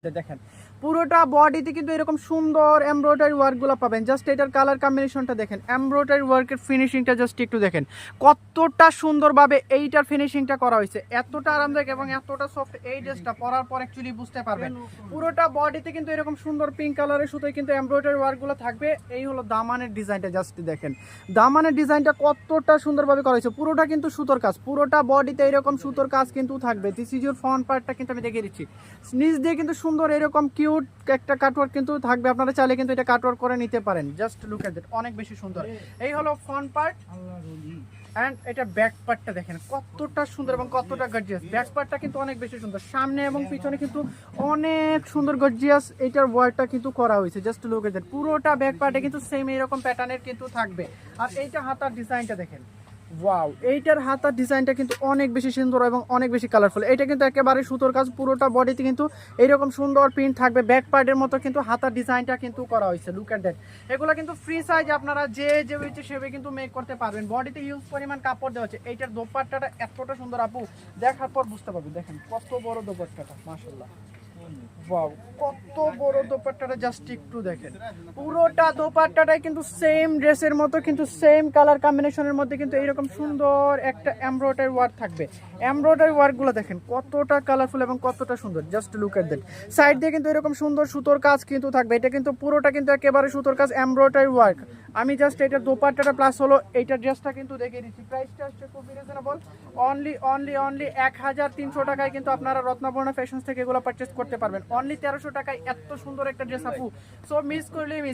দেখেন পুরোটা বডিতে কিন্তু এরকম সুন্দর এমব্রয়ডারি ওয়ার্কগুলো পাবেন। জাস্ট এটার কালার কম্বিনেশনটা দেখেন, এমব্রয়ডারি ওয়ার্কের ফিনিশিংটা জাস্ট একটু দেখেন কতটা সুন্দরভাবে এইটার ফিনিশিংটা করা হয়েছে, এতটা আরামদায়ক এবং এতটা সফট। এই ড্রেসটা পরার পর অ্যাকচুয়ালি বুঝতে পারবেন পুরোটা বডিতে কিন্তু এরকম সুন্দর পিঙ্ক কালারের সুতোয় কিন্তু এমব্রয়ডারি ওয়ার্কগুলো থাকবে। এই হলো দামানের ডিজাইনটা, জাস্ট দেখেন দামানের ডিজাইনটা কতটা সুন্দরভাবে করা হয়েছে। পুরোটা কিন্তু সুতোর কাজ, পুরোটা বডিতে এরকম সুতোর কাজ কিন্তু থাকবে। দিস ইজ ইউর ফ্রন্ট পার্টটা কিন্তু আমি দেখিয়ে দিচ্ছি, নিচ দিয়ে কিন্তু সুন্দর এরকম কিউট একটা কাটওয়ার্ক কিন্তু থাকবে। আপনারা চাইলে কিন্তু এটা কাটওয়ার্ক করে নিতে পারেন। জাস্ট লুক এট দ্যাট, অনেক বেশি সুন্দর। এই হলো ফ্রন্ট পার্ট এন্ড এটা ব্যাক পার্টটা দেখেন কতটা সুন্দর এবং কতটা গর্জিয়াস। ব্যাক পার্টটা কিন্তু অনেক বেশি সুন্দর, সামনে এবং পিছনে কিন্তু অনেক সুন্দর গর্জিয়াস এইটার ওয়ার্কটা কিন্তু করা হয়েছে। জাস্ট লুক এট দ্যাট, পুরোটা ব্যাক পার্টে কিন্তু সেম এরকম প্যাটার্নের কিন্তু থাকবে। আর এইটা হাতার ডিজাইনটা দেখেন, ওয়াও, এইটার হাতার ডিজাইনটা কিন্তু অনেক বেশি সুন্দর এবং অনেক বেশি কালারফুল। এটা কিন্তু একেবারে সুতোর কাজ, পুরোটা বডিতে কিন্তু এইরকম সুন্দর প্রিন্ট থাকবে। ব্যাক পার্টের মতো কিন্তু হাতার ডিজাইনটা কিন্তু করা হয়েছে। লুক এট দ্যাট, এগুলো কিন্তু ফ্রি সাইজ, আপনারা যে ইচ্ছে সেভাবে কিন্তু মেক করতে পারবেন। বডিতে ইউজ পরিমাণ কাপড় দেওয়া হচ্ছে। এইটার দোপাট্টাটা এতটা সুন্দর, আপু দেখার পর বুঝতে পারবেন। দেখেন কত বড় দোপাট্টাটা, মাশাআল্লাহ, ওয়াও, কত বড় দোপাট্টাটা, জাস্ট একটু দেখেন। পুরোটা দোপাট্টাটাই কিন্তু সেম ড্রেসের মতো, কিন্তু সেম কালার কম্বিনেশনের মধ্যে কিন্তু এইরকম সুন্দর একটা এমব্রয়ডারি ওয়ার্ক থাকবে। এমব্রয়ডারি ওয়ার্কগুলো দেখেন কতটা কালারফুল এবং কতটা সুন্দর। Just look at that, side দিয়ে কিন্তু এরকম সুন্দর সুতোর কাজ কিন্তু থাকবে। এটা কিন্তু পুরোটা কিন্তু একেবারে সুতোর কাজ, এমব্রয়ডারি ওয়ার্ক। আমি জাস্ট এটা দোপাট্টাটা প্লাস হলো এইটার ড্রেসটা কিন্তু দেখিয়ে দিচ্ছি। প্রাইসটা আসছে খুব রিজনেবল, অনলি 1300 টাকায় কিন্তু আপনারা রত্নাপূর্ণা ফ্যাশনস থেকে এগুলো পারচেস করতে পারবেন। অনলি 1300 টাকায় এত সুন্দর একটা ড্রেস আপু, সো মিস করলে মিস।